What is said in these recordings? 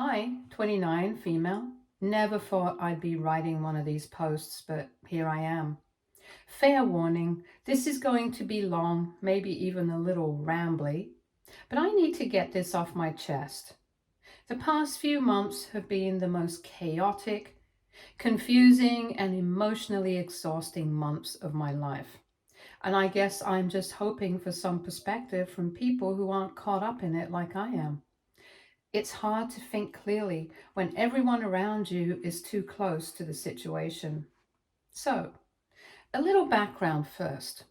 I, 29, female, never thought I'd be writing one of these posts, but here I am. Fair warning, this is going to be long, maybe even a little rambly, but I need to get this off my chest. The past few months have been the most chaotic, confusing, and emotionally exhausting months of my life. And I guess I'm just hoping for some perspective from people who aren't caught up in it like I am. It's hard to think clearly when everyone around you is too close to the situation. So, a little background first.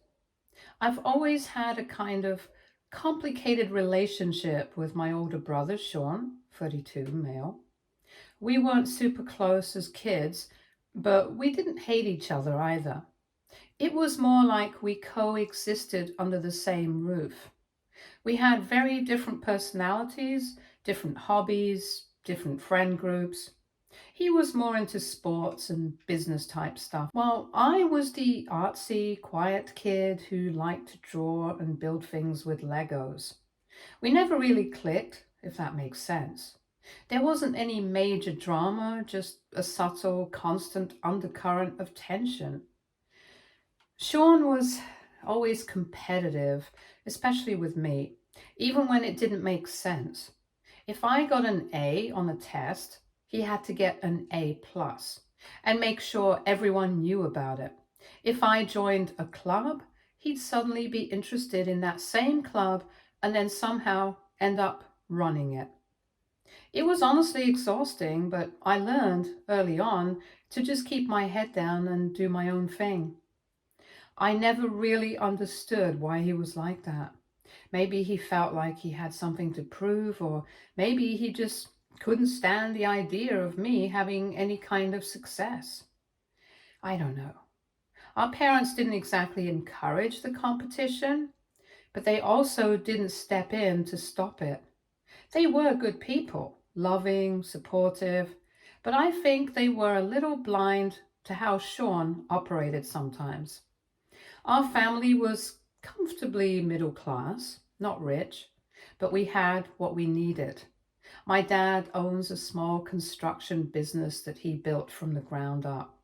I've always had a kind of complicated relationship with my older brother, Sean, 32, male. We weren't super close as kids, but we didn't hate each other either. It was more like we coexisted under the same roof. We had very different personalities, different hobbies, different friend groups. He was more into sports and business type stuff, while I was the artsy, quiet kid who liked to draw and build things with Legos. We never really clicked, if that makes sense. There wasn't any major drama, just a subtle, constant undercurrent of tension. Sean was always competitive, especially with me, even when it didn't make sense. If I got an A on a test, he had to get an A plus and make sure everyone knew about it. If I joined a club, he'd suddenly be interested in that same club and then somehow end up running it. It was honestly exhausting, but I learned early on to just keep my head down and do my own thing. I never really understood why he was like that. Maybe he felt like he had something to prove, or maybe he just couldn't stand the idea of me having any kind of success. I don't know. Our parents didn't exactly encourage the competition, but they also didn't step in to stop it. They were good people, loving, supportive, but I think they were a little blind to how Sean operated sometimes. Our family was comfortably middle class, not rich, but we had what we needed. My dad owns a small construction business that he built from the ground up,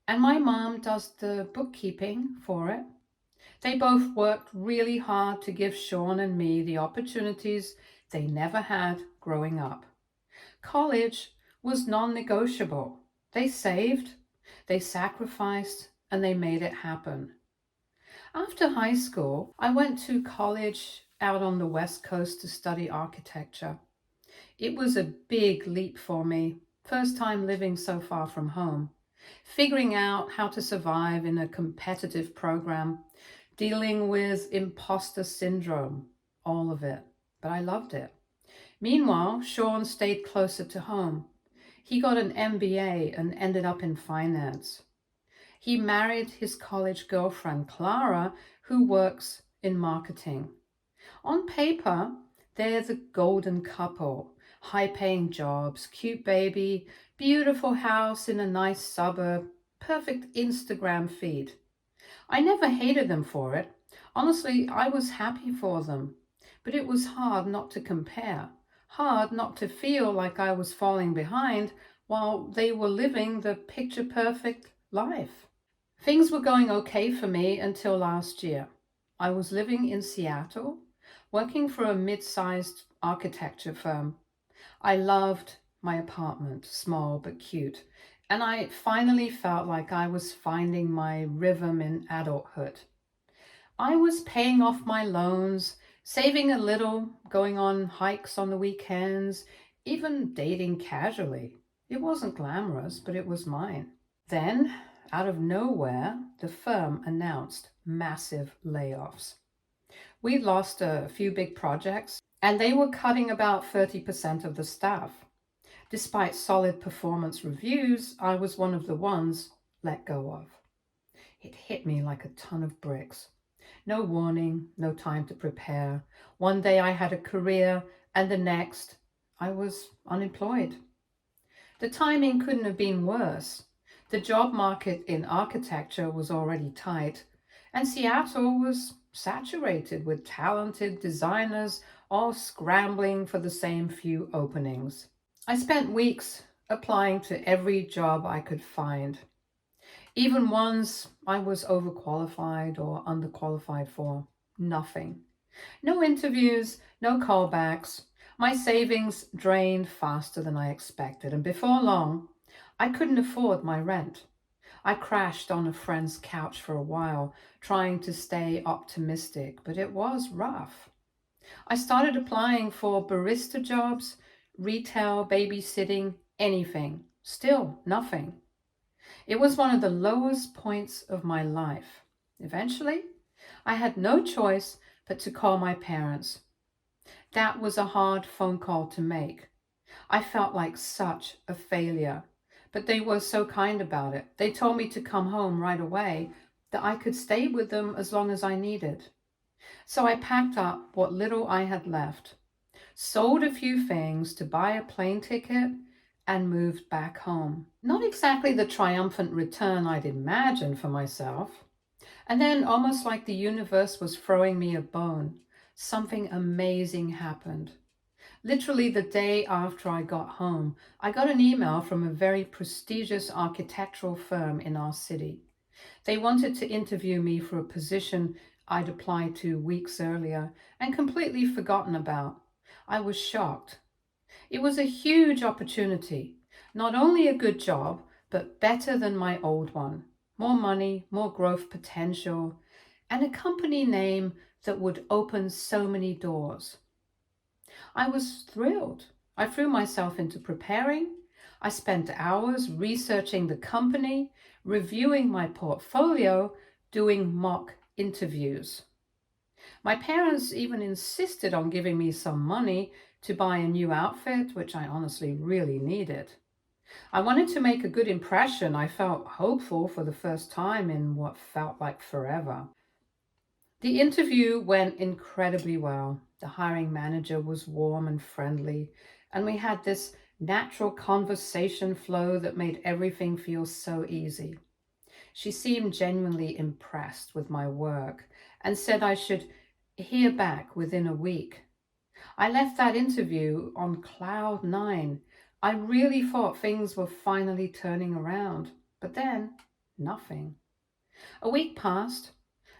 and my mom does the bookkeeping for it. They both worked really hard to give Sean and me the opportunities they never had growing up. College was non negotiable. They saved, they sacrificed, and they made it happen. After high school, I went to college out on the West Coast to study architecture. It was a big leap for me, first time living so far from home, figuring out how to survive in a competitive program, dealing with imposter syndrome, all of it. But I loved it. Meanwhile, Sean stayed closer to home. He got an MBA and ended up in finance. He married his college girlfriend, Clara, who works in marketing. On paper, they're the golden couple. High paying jobs, cute baby, beautiful house in a nice suburb, perfect Instagram feed. I never hated them for it. Honestly, I was happy for them. But it was hard not to compare, hard not to feel like I was falling behind while they were living the picture perfect life. Things were going okay for me until last year. I was living in Seattle, working for a mid-sized architecture firm. I loved my apartment, small but cute, and I finally felt like I was finding my rhythm in adulthood. I was paying off my loans, saving a little, going on hikes on the weekends, even dating casually. It wasn't glamorous, but it was mine. Then, out of nowhere, the firm announced massive layoffs. We lost a few big projects, and they were cutting about 30% of the staff. Despite solid performance reviews, I was one of the ones let go of. It hit me like a ton of bricks. No warning, no time to prepare. One day I had a career, and the next I was unemployed. The timing couldn't have been worse. The job market in architecture was already tight, and Seattle was saturated with talented designers all scrambling for the same few openings. I spent weeks applying to every job I could find, even ones I was overqualified or underqualified for. Nothing. No interviews, no callbacks. My savings drained faster than I expected, and before long, I couldn't afford my rent. I crashed on a friend's couch for a while, trying to stay optimistic, but it was rough. I started applying for barista jobs, retail, babysitting, anything. Still nothing. It was one of the lowest points of my life. Eventually, I had no choice but to call my parents. That was a hard phone call to make. I felt like such a failure, but they were so kind about it. They told me to come home right away, that I could stay with them as long as I needed. So I packed up what little I had left, sold a few things to buy a plane ticket, and moved back home. Not exactly the triumphant return I'd imagined for myself. And then, almost like the universe was throwing me a bone, something amazing happened. Literally the day after I got home, I got an email from a very prestigious architectural firm in our city. They wanted to interview me for a position I'd applied to weeks earlier and completely forgotten about. I was shocked. It was a huge opportunity. Not only a good job, but better than my old one. More money, more growth potential, and a company name that would open so many doors. I was thrilled. I threw myself into preparing. I spent hours researching the company, reviewing my portfolio, doing mock interviews. My parents even insisted on giving me some money to buy a new outfit, which I honestly really needed. I wanted to make a good impression. I felt hopeful for the first time in what felt like forever. The interview went incredibly well. The hiring manager was warm and friendly, and we had this natural conversation flow that made everything feel so easy. She seemed genuinely impressed with my work and said I should hear back within a week. I left that interview on cloud nine. I really thought things were finally turning around, but then nothing. A week passed,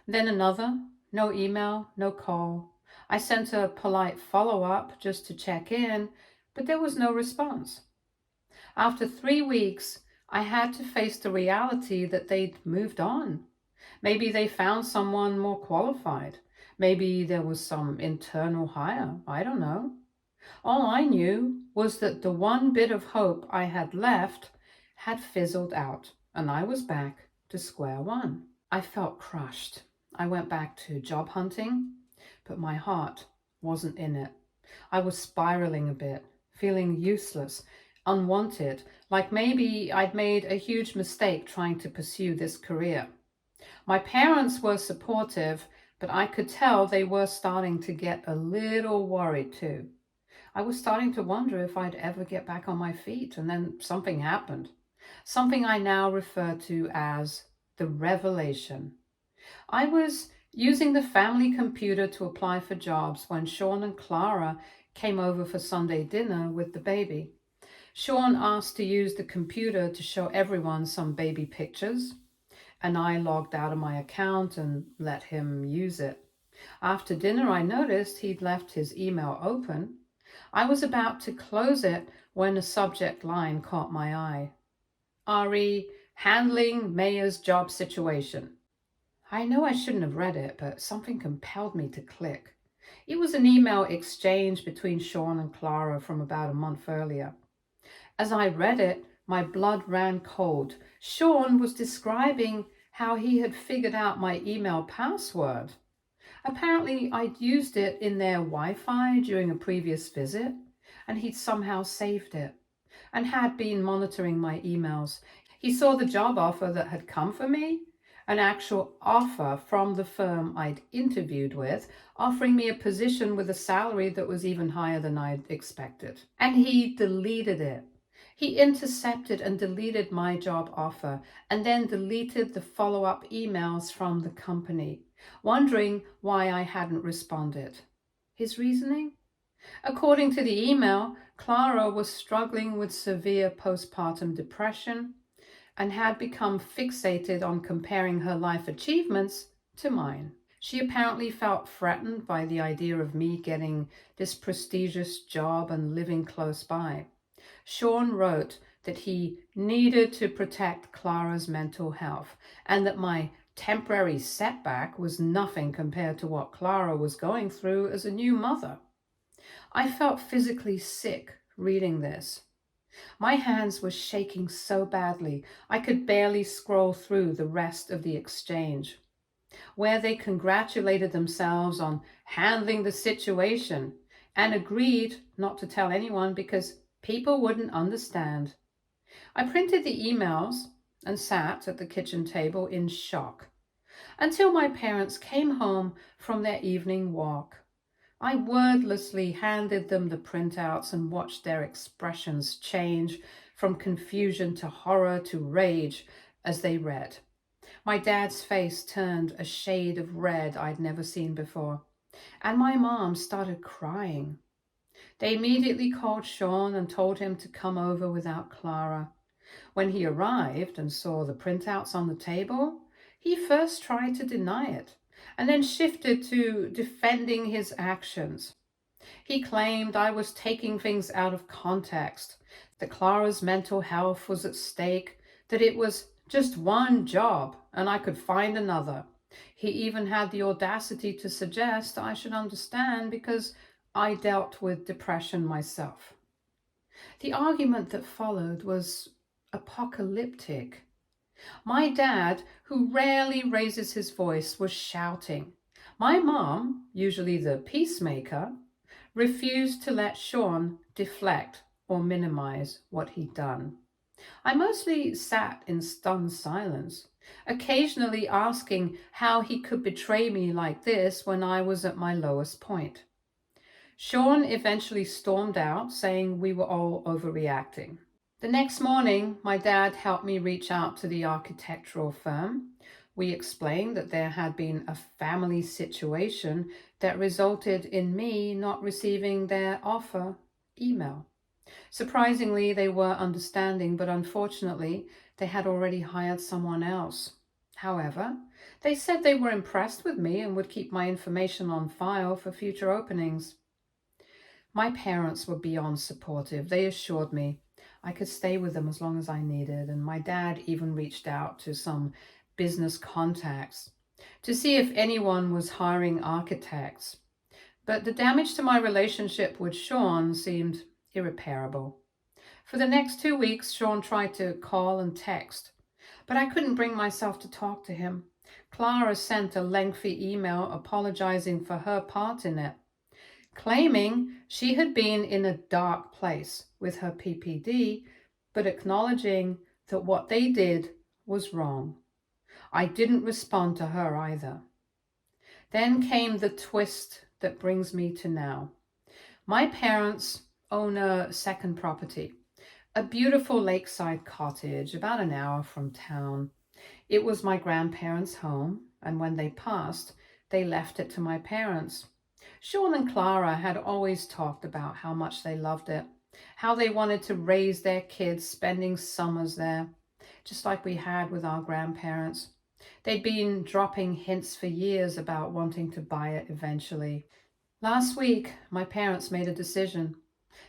then another, no email, no call. I sent a polite follow up just to check in, but there was no response. After 3 weeks, I had to face the reality that they'd moved on. Maybe they found someone more qualified. Maybe there was some internal hire. I don't know. All I knew was that the one bit of hope I had left had fizzled out, and I was back to square one. I felt crushed. I went back to job hunting, but my heart wasn't in it. I was spiraling a bit, feeling useless, unwanted, like maybe I'd made a huge mistake trying to pursue this career. My parents were supportive, but I could tell they were starting to get a little worried too. I was starting to wonder if I'd ever get back on my feet, and then something happened. Something I now refer to as the revelation. I was using the family computer to apply for jobs when Sean and Clara came over for Sunday dinner with the baby. Sean asked to use the computer to show everyone some baby pictures, and I logged out of my account and let him use it. After dinner, I noticed he'd left his email open. I was about to close it when a subject line caught my eye. RE, handling mayor's job situation. I know I shouldn't have read it, but something compelled me to click. It was an email exchange between Sean and Clara from about a month earlier. As I read it, my blood ran cold. Sean was describing how he had figured out my email password. Apparently, I'd used it in their Wi-Fi during a previous visit, and he'd somehow saved it and had been monitoring my emails. He saw the job offer that had come for me, an actual offer from the firm I'd interviewed with, offering me a position with a salary that was even higher than I'd expected. And he deleted it. He intercepted and deleted my job offer and then deleted the follow-up emails from the company, wondering why I hadn't responded. His reasoning? According to the email, Clara was struggling with severe postpartum depression and had become fixated on comparing her life achievements to mine. She apparently felt threatened by the idea of me getting this prestigious job and living close by. Sean wrote that he needed to protect Clara's mental health and that my temporary setback was nothing compared to what Clara was going through as a new mother. I felt physically sick reading this. My hands were shaking so badly I could barely scroll through the rest of the exchange, where they congratulated themselves on handling the situation and agreed not to tell anyone because people wouldn't understand. I printed the emails and sat at the kitchen table in shock until my parents came home from their evening walk. I wordlessly handed them the printouts and watched their expressions change from confusion to horror to rage as they read. My dad's face turned a shade of red I'd never seen before, and my mom started crying. They immediately called Sean and told him to come over without Clara. When he arrived and saw the printouts on the table, he first tried to deny it and then shifted to defending his actions. He claimed I was taking things out of context, that Clara's mental health was at stake, that it was just one job and I could find another. He even had the audacity to suggest I should understand because I dealt with depression myself. The argument that followed was apocalyptic. My dad, who rarely raises his voice, was shouting. My mom, usually the peacemaker, refused to let Sean deflect or minimize what he'd done. I mostly sat in stunned silence, occasionally asking how he could betray me like this when I was at my lowest point. Sean eventually stormed out, saying we were all overreacting. The next morning, my dad helped me reach out to the architectural firm. We explained that there had been a family situation that resulted in me not receiving their offer email. Surprisingly, they were understanding, but unfortunately, they had already hired someone else. However, they said they were impressed with me and would keep my information on file for future openings. My parents were beyond supportive. They assured me I could stay with them as long as I needed, and my dad even reached out to some business contacts to see if anyone was hiring architects. But the damage to my relationship with Sean seemed irreparable. For the next 2 weeks, Sean tried to call and text, but I couldn't bring myself to talk to him. Clara sent a lengthy email apologizing for her part in it, claiming she had been in a dark place with her PPD, but acknowledging that what they did was wrong. I didn't respond to her either. Then came the twist that brings me to now. My parents own a second property, a beautiful lakeside cottage about an hour from town. It was my grandparents' home, and when they passed, they left it to my parents. Sean and Clara had always talked about how much they loved it, how they wanted to raise their kids spending summers there, just like we had with our grandparents. They'd been dropping hints for years about wanting to buy it eventually. Last week, my parents made a decision.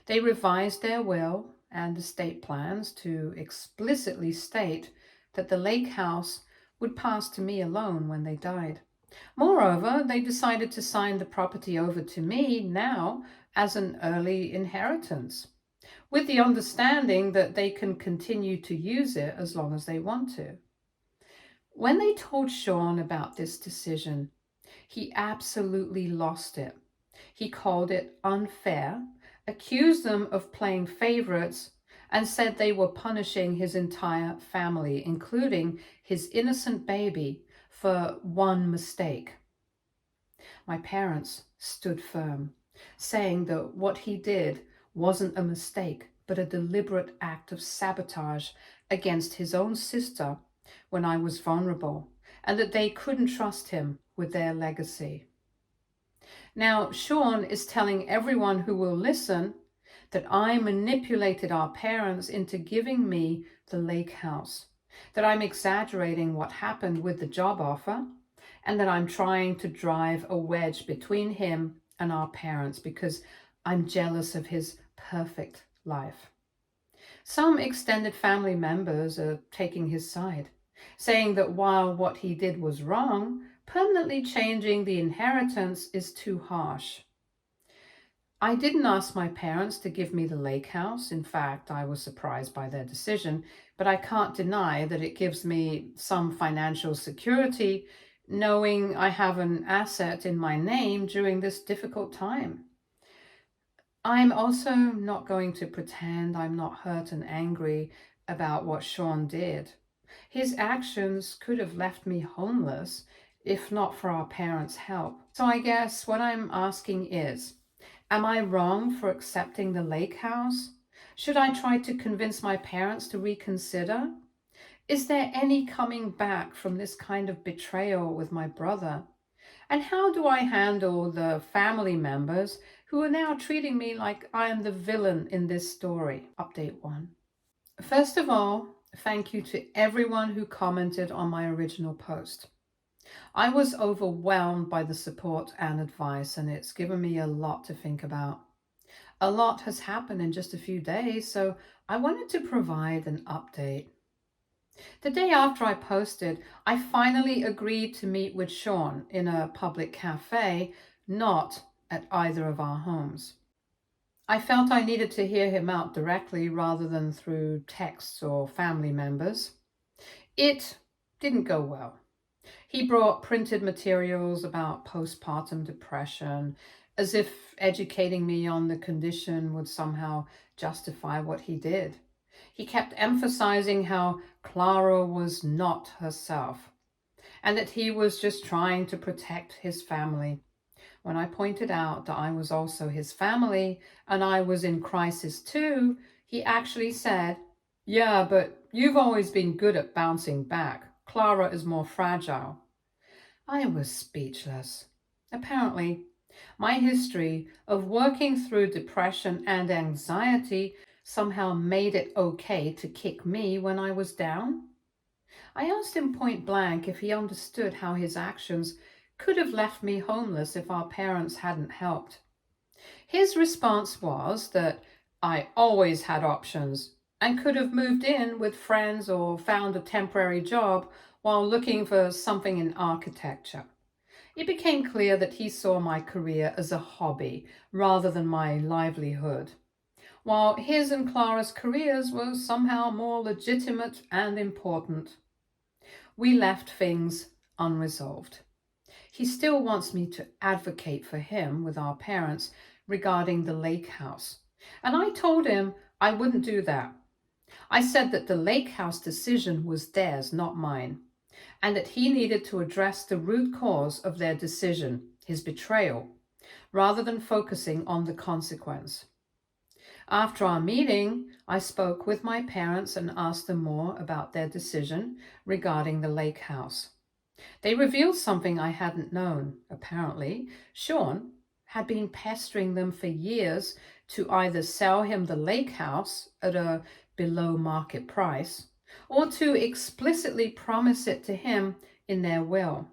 They revised their will and estate plans to explicitly state that the lake house would pass to me alone when they died. Moreover, they decided to sign the property over to me now as an early inheritance, with the understanding that they can continue to use it as long as they want to. When they told Sean about this decision, he absolutely lost it. He called it unfair, accused them of playing favorites, and said they were punishing his entire family, including his innocent baby, for one mistake. My parents stood firm, saying that what he did wasn't a mistake, but a deliberate act of sabotage against his own sister when I was vulnerable, and that they couldn't trust him with their legacy. Now, Sean is telling everyone who will listen that I manipulated our parents into giving me the lake house, that I'm exaggerating what happened with the job offer, and that I'm trying to drive a wedge between him and our parents because I'm jealous of his perfect life. Some extended family members are taking his side, saying that while what he did was wrong, permanently changing the inheritance is too harsh. I didn't ask my parents to give me the lake house. In fact, I was surprised by their decision, but I can't deny that it gives me some financial security knowing I have an asset in my name during this difficult time. I'm also not going to pretend I'm not hurt and angry about what Sean did. His actions could have left me homeless if not for our parents' help. So I guess what I'm asking is, am I wrong for accepting the lake house? Should I try to convince my parents to reconsider? Is there any coming back from this kind of betrayal with my brother? And how do I handle the family members who are now treating me like I am the villain in this story? Update 1. First of all, thank you to everyone who commented on my original post. I was overwhelmed by the support and advice, and it's given me a lot to think about. A lot has happened in just a few days, so I wanted to provide an update. The day after I posted, I finally agreed to meet with Sean in a public cafe, not at either of our homes. I felt I needed to hear him out directly rather than through texts or family members. It didn't go well. He brought printed materials about postpartum depression, as if educating me on the condition would somehow justify what he did. He kept emphasizing how Clara was not herself and that he was just trying to protect his family. When I pointed out that I was also his family and I was in crisis too, he actually said, "Yeah, but you've always been good at bouncing back. Clara is more fragile." I was speechless. Apparently, my history of working through depression and anxiety somehow made it okay to kick me when I was down. I asked him point blank if he understood how his actions could have left me homeless if our parents hadn't helped. His response was that I always had options and could have moved in with friends or found a temporary job while looking for something in architecture. It became clear that he saw my career as a hobby rather than my livelihood, while his and Clara's careers were somehow more legitimate and important. We left things unresolved. He still wants me to advocate for him with our parents regarding the lake house, and I told him I wouldn't do that. I said that the lake house decision was theirs, not mine, and that he needed to address the root cause of their decision, his betrayal, rather than focusing on the consequence. After our meeting, I spoke with my parents and asked them more about their decision regarding the lake house. They revealed something I hadn't known. Apparently, Sean had been pestering them for years to either sell him the lake house at a below market price or to explicitly promise it to him in their will.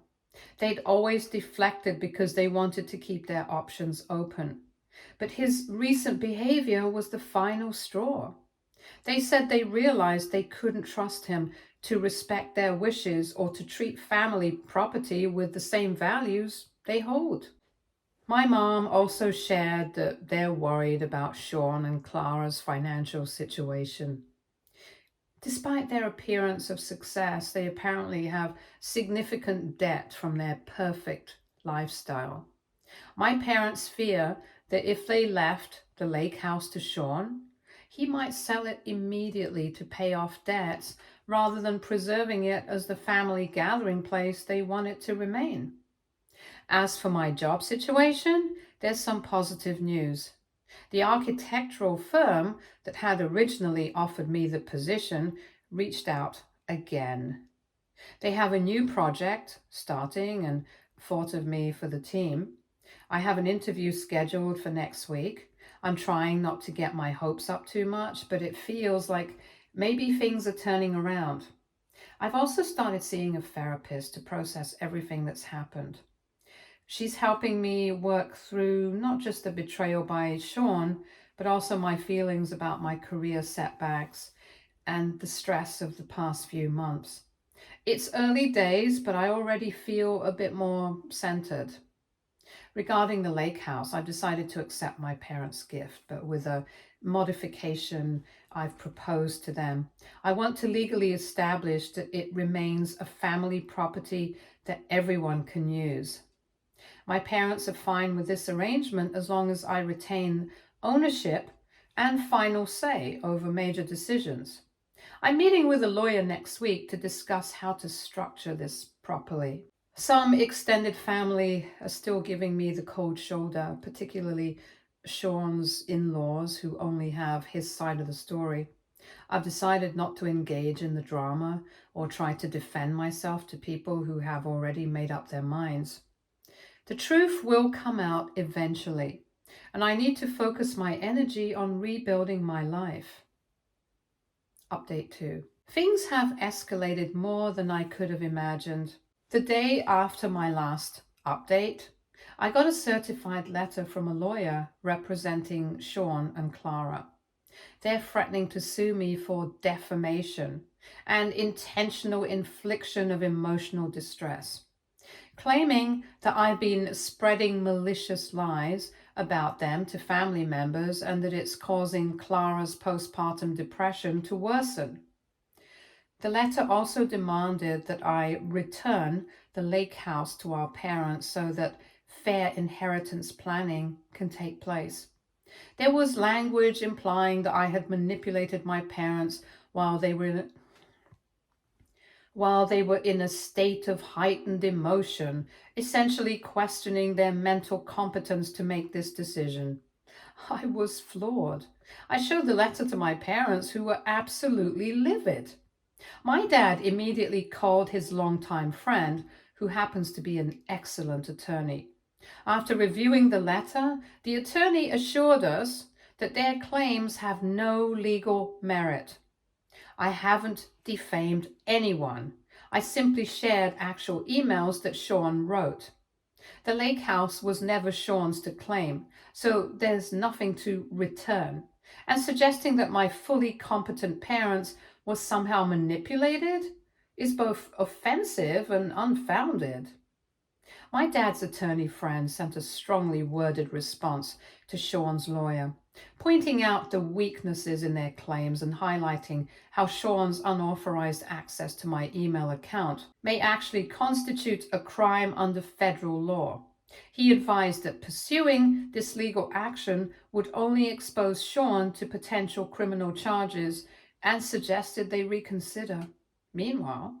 They'd always deflected because they wanted to keep their options open. But his recent behavior was the final straw. They said they realized they couldn't trust him to respect their wishes or to treat family property with the same values they hold. My mom also shared that they're worried about Sean and Clara's financial situation. Despite their appearance of success, they apparently have significant debt from their perfect lifestyle. My parents fear that if they left the lake house to Sean, he might sell it immediately to pay off debts rather than preserving it as the family gathering place they want it to remain. As for my job situation, there's some positive news. The architectural firm that had originally offered me the position reached out again. They have a new project starting and thought of me for the team. I have an interview scheduled for next week. I'm trying not to get my hopes up too much, but it feels like maybe things are turning around. I've also started seeing a therapist to process everything that's happened. She's helping me work through not just the betrayal by Sean, but also my feelings about my career setbacks and the stress of the past few months. It's early days, but I already feel a bit more centered. Regarding the lake house, I've decided to accept my parents' gift, but with a modification I've proposed to them. I want to legally establish that it remains a family property that everyone can use. My parents are fine with this arrangement as long as I retain ownership and final say over major decisions. I'm meeting with a lawyer next week to discuss how to structure this properly. Some extended family are still giving me the cold shoulder, particularly Sean's in-laws, who only have his side of the story. I've decided not to engage in the drama or try to defend myself to people who have already made up their minds. The truth will come out eventually, and I need to focus my energy on rebuilding my life. Update 2. Things have escalated more than I could have imagined. The day after my last update, I got a certified letter from a lawyer representing Sean and Clara. They're threatening to sue me for defamation and intentional infliction of emotional distress, claiming that I've been spreading malicious lies about them to family members and that it's causing Clara's postpartum depression to worsen. The letter also demanded that I return the lake house to our parents so that fair inheritance planning can take place. There was language implying that I had manipulated my parents while they were in a state of heightened emotion, essentially questioning their mental competence to make this decision. I was floored. I showed the letter to my parents, who were absolutely livid. My dad immediately called his longtime friend, who happens to be an excellent attorney. After reviewing the letter, the attorney assured us that their claims have no legal merit. I haven't defamed anyone. I simply shared actual emails that Sean wrote. The lake house was never Sean's to claim, so there's nothing to return. And suggesting that my fully competent parents were somehow manipulated is both offensive and unfounded. My dad's attorney friend sent a strongly worded response to Sean's lawyer, pointing out the weaknesses in their claims and highlighting how Sean's unauthorized access to my email account may actually constitute a crime under federal law. He advised that pursuing this legal action would only expose Sean to potential criminal charges and suggested they reconsider. Meanwhile,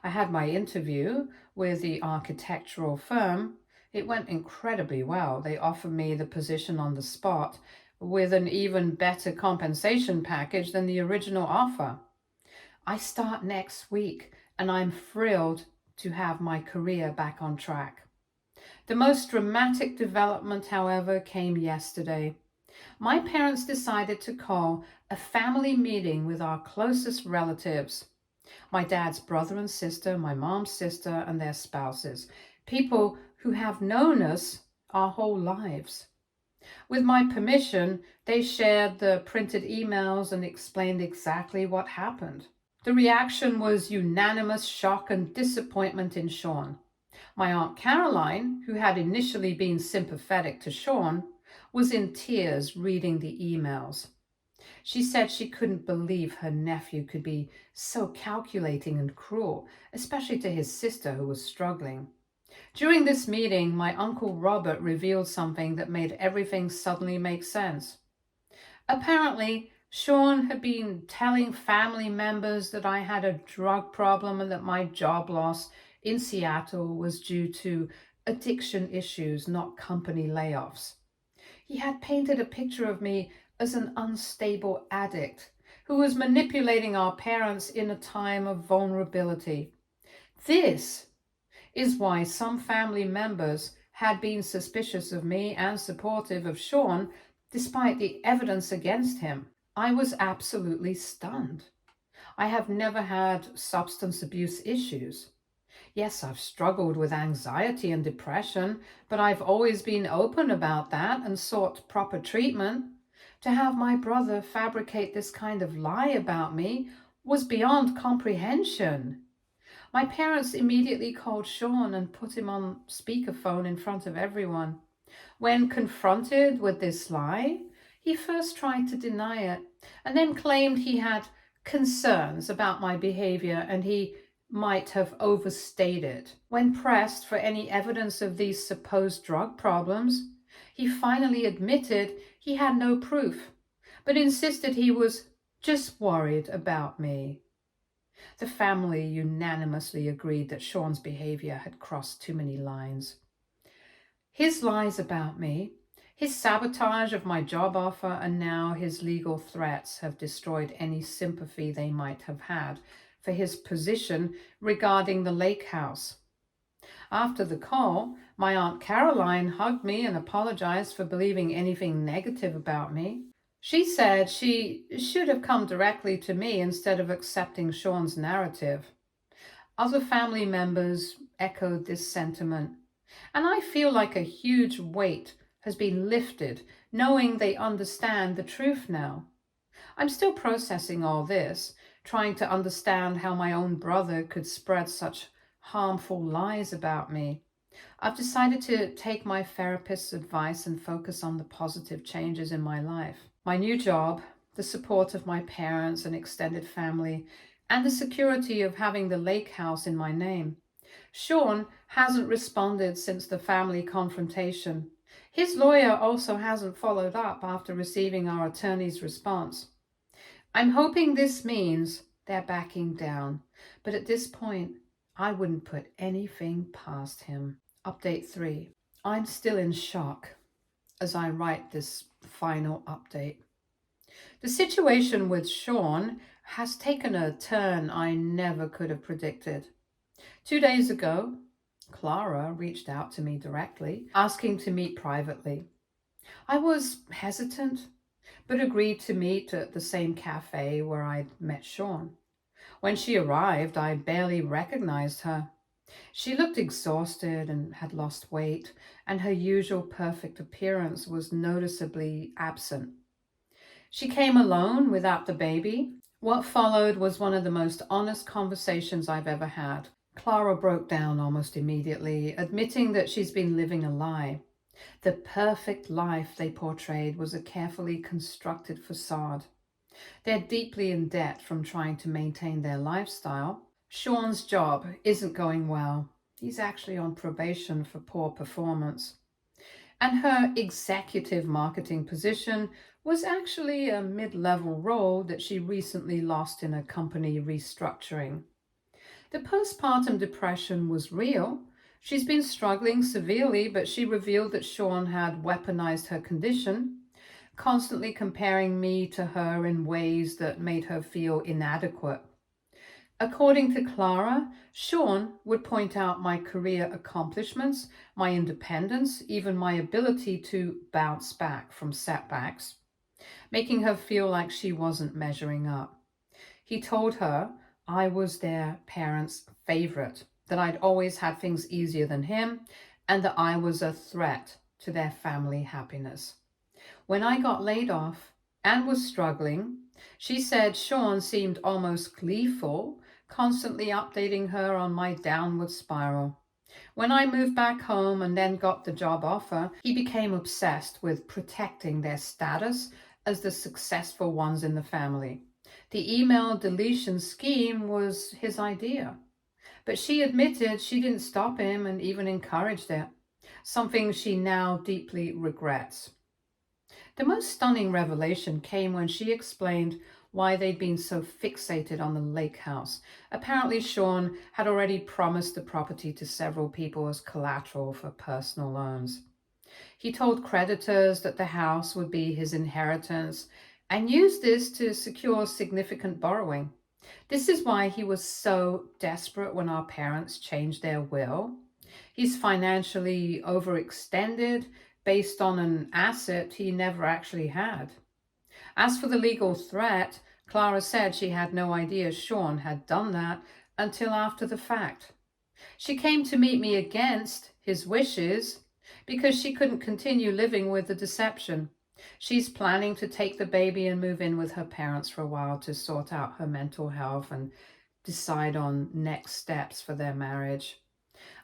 I had my interview with the architectural firm. It went incredibly well. They offered me the position on the spot with an even better compensation package than the original offer. I start next week and I'm thrilled to have my career back on track. The most dramatic development, however, came yesterday. My parents decided to call a family meeting with our closest relatives. My dad's brother and sister, my mom's sister, and their spouses. People who have known us our whole lives. With my permission, they shared the printed emails and explained exactly what happened. The reaction was unanimous shock and disappointment in Sean. My Aunt Caroline, who had initially been sympathetic to Sean, was in tears reading the emails. She said she couldn't believe her nephew could be so calculating and cruel, especially to his sister who was struggling. During this meeting, my Uncle Robert revealed something that made everything suddenly make sense. Apparently, Sean had been telling family members that I had a drug problem and that my job loss in Seattle was due to addiction issues, not company layoffs. He had painted a picture of me as an unstable addict who was manipulating our parents in a time of vulnerability. This is why some family members had been suspicious of me and supportive of Sean despite the evidence against him. I was absolutely stunned. I have never had substance abuse issues. Yes, I've struggled with anxiety and depression, but I've always been open about that and sought proper treatment. To have my brother fabricate this kind of lie about me was beyond comprehension. My parents immediately called Sean and put him on speakerphone in front of everyone. When confronted with this lie, he first tried to deny it and then claimed he had concerns about my behavior and he might have overstated. When pressed for any evidence of these supposed drug problems, he finally admitted he had no proof, but insisted he was just worried about me. The family unanimously agreed that Sean's behavior had crossed too many lines. His lies about me, his sabotage of my job offer, and now his legal threats have destroyed any sympathy they might have had for his position regarding the lake house. After the call, my Aunt Caroline hugged me and apologized for believing anything negative about me. She said she should have come directly to me instead of accepting Sean's narrative. Other family members echoed this sentiment, and I feel like a huge weight has been lifted, knowing they understand the truth now. I'm still processing all this, trying to understand how my own brother could spread such harmful lies about me. I've decided to take my therapist's advice and focus on the positive changes in my life. My new job, the support of my parents and extended family, and the security of having the lake house in my name. Sean hasn't responded since the family confrontation. His lawyer also hasn't followed up after receiving our attorney's response. I'm hoping this means they're backing down, but at this point, I wouldn't put anything past him. Update 3. I'm still in shock as I write this final update. The situation with Sean has taken a turn I never could have predicted. 2 days ago, Clara reached out to me directly, asking to meet privately. I was hesitant, but agreed to meet at the same cafe where I'd met Sean. When she arrived, I barely recognized her. She looked exhausted and had lost weight, and her usual perfect appearance was noticeably absent. She came alone without the baby. What followed was one of the most honest conversations I've ever had. Clara broke down almost immediately, admitting that she's been living a lie. The perfect life they portrayed was a carefully constructed facade. They're deeply in debt from trying to maintain their lifestyle. Sean's job isn't going well. He's actually on probation for poor performance. And her executive marketing position was actually a mid-level role that she recently lost in a company restructuring. The postpartum depression was real. She's been struggling severely, but she revealed that Sean had weaponized her condition, constantly comparing me to her in ways that made her feel inadequate. According to Clara, Sean would point out my career accomplishments, my independence, even my ability to bounce back from setbacks, making her feel like she wasn't measuring up. He told her I was their parents' favorite, that I'd always had things easier than him, and that I was a threat to their family happiness. When I got laid off and was struggling, she said Sean seemed almost gleeful, constantly updating her on my downward spiral. When I moved back home and then got the job offer, he became obsessed with protecting their status as the successful ones in the family. The email deletion scheme was his idea, but she admitted she didn't stop him and even encouraged it, something she now deeply regrets. The most stunning revelation came when she explained why they'd been so fixated on the lake house. Apparently, Sean had already promised the property to several people as collateral for personal loans. He told creditors that the house would be his inheritance and used this to secure significant borrowing. This is why he was so desperate when our parents changed their will. He's financially overextended based on an asset he never actually had. As for the legal threat, Clara said she had no idea Sean had done that until after the fact. She came to meet me against his wishes because she couldn't continue living with the deception. She's planning to take the baby and move in with her parents for a while to sort out her mental health and decide on next steps for their marriage.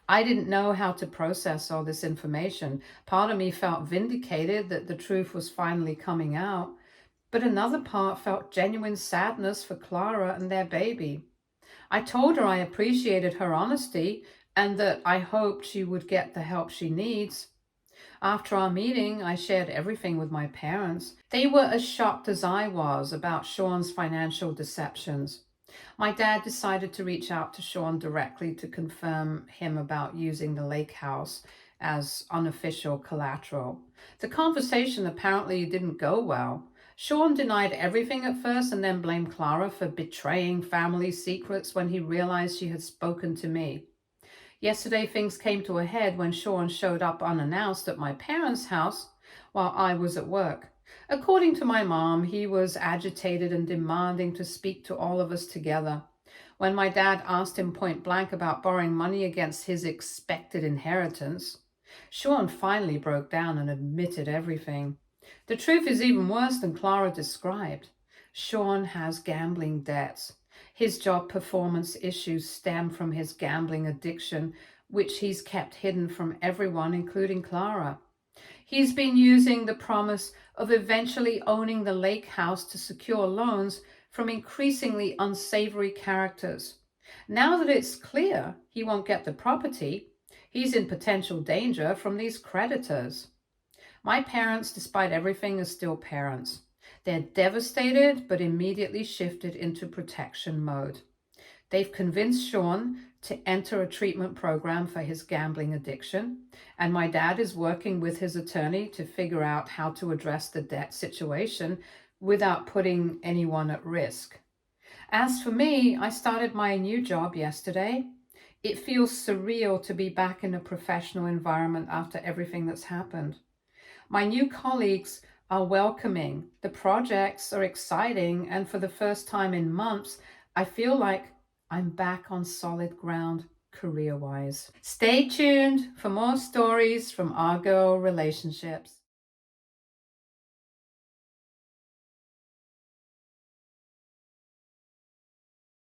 I didn't know how to process all this information. Part of me felt vindicated that the truth was finally coming out, but another part felt genuine sadness for Clara and their baby. I told her I appreciated her honesty and that I hoped she would get the help she needs. After our meeting, I shared everything with my parents. They were as shocked as I was about Sean's financial deceptions. My dad decided to reach out to Sean directly to confirm him about using the lake house as unofficial collateral. The conversation apparently didn't go well. Sean denied everything at first and then blamed Clara for betraying family secrets when he realized she had spoken to me. Yesterday, things came to a head when Sean showed up unannounced at my parents' house while I was at work. According to my mom, he was agitated and demanding to speak to all of us together. When my dad asked him point blank about borrowing money against his expected inheritance, Sean finally broke down and admitted everything. The truth is even worse than Clara described. Sean has gambling debts. His job performance issues stem from his gambling addiction, which he's kept hidden from everyone, including Clara. He's been using the promise of eventually owning the lake house to secure loans from increasingly unsavory characters. Now that it's clear he won't get the property, he's in potential danger from these creditors. My parents, despite everything, are still parents. They're devastated, but immediately shifted into protection mode. They've convinced Sean to enter a treatment program for his gambling addiction, and my dad is working with his attorney to figure out how to address the debt situation without putting anyone at risk. As for me, I started my new job yesterday. It feels surreal to be back in a professional environment after everything that's happened. My new colleagues are welcoming. The projects are exciting, and for the first time in months, I feel like I'm back on solid ground career-wise. Stay tuned for more stories from Our Girl Relationships.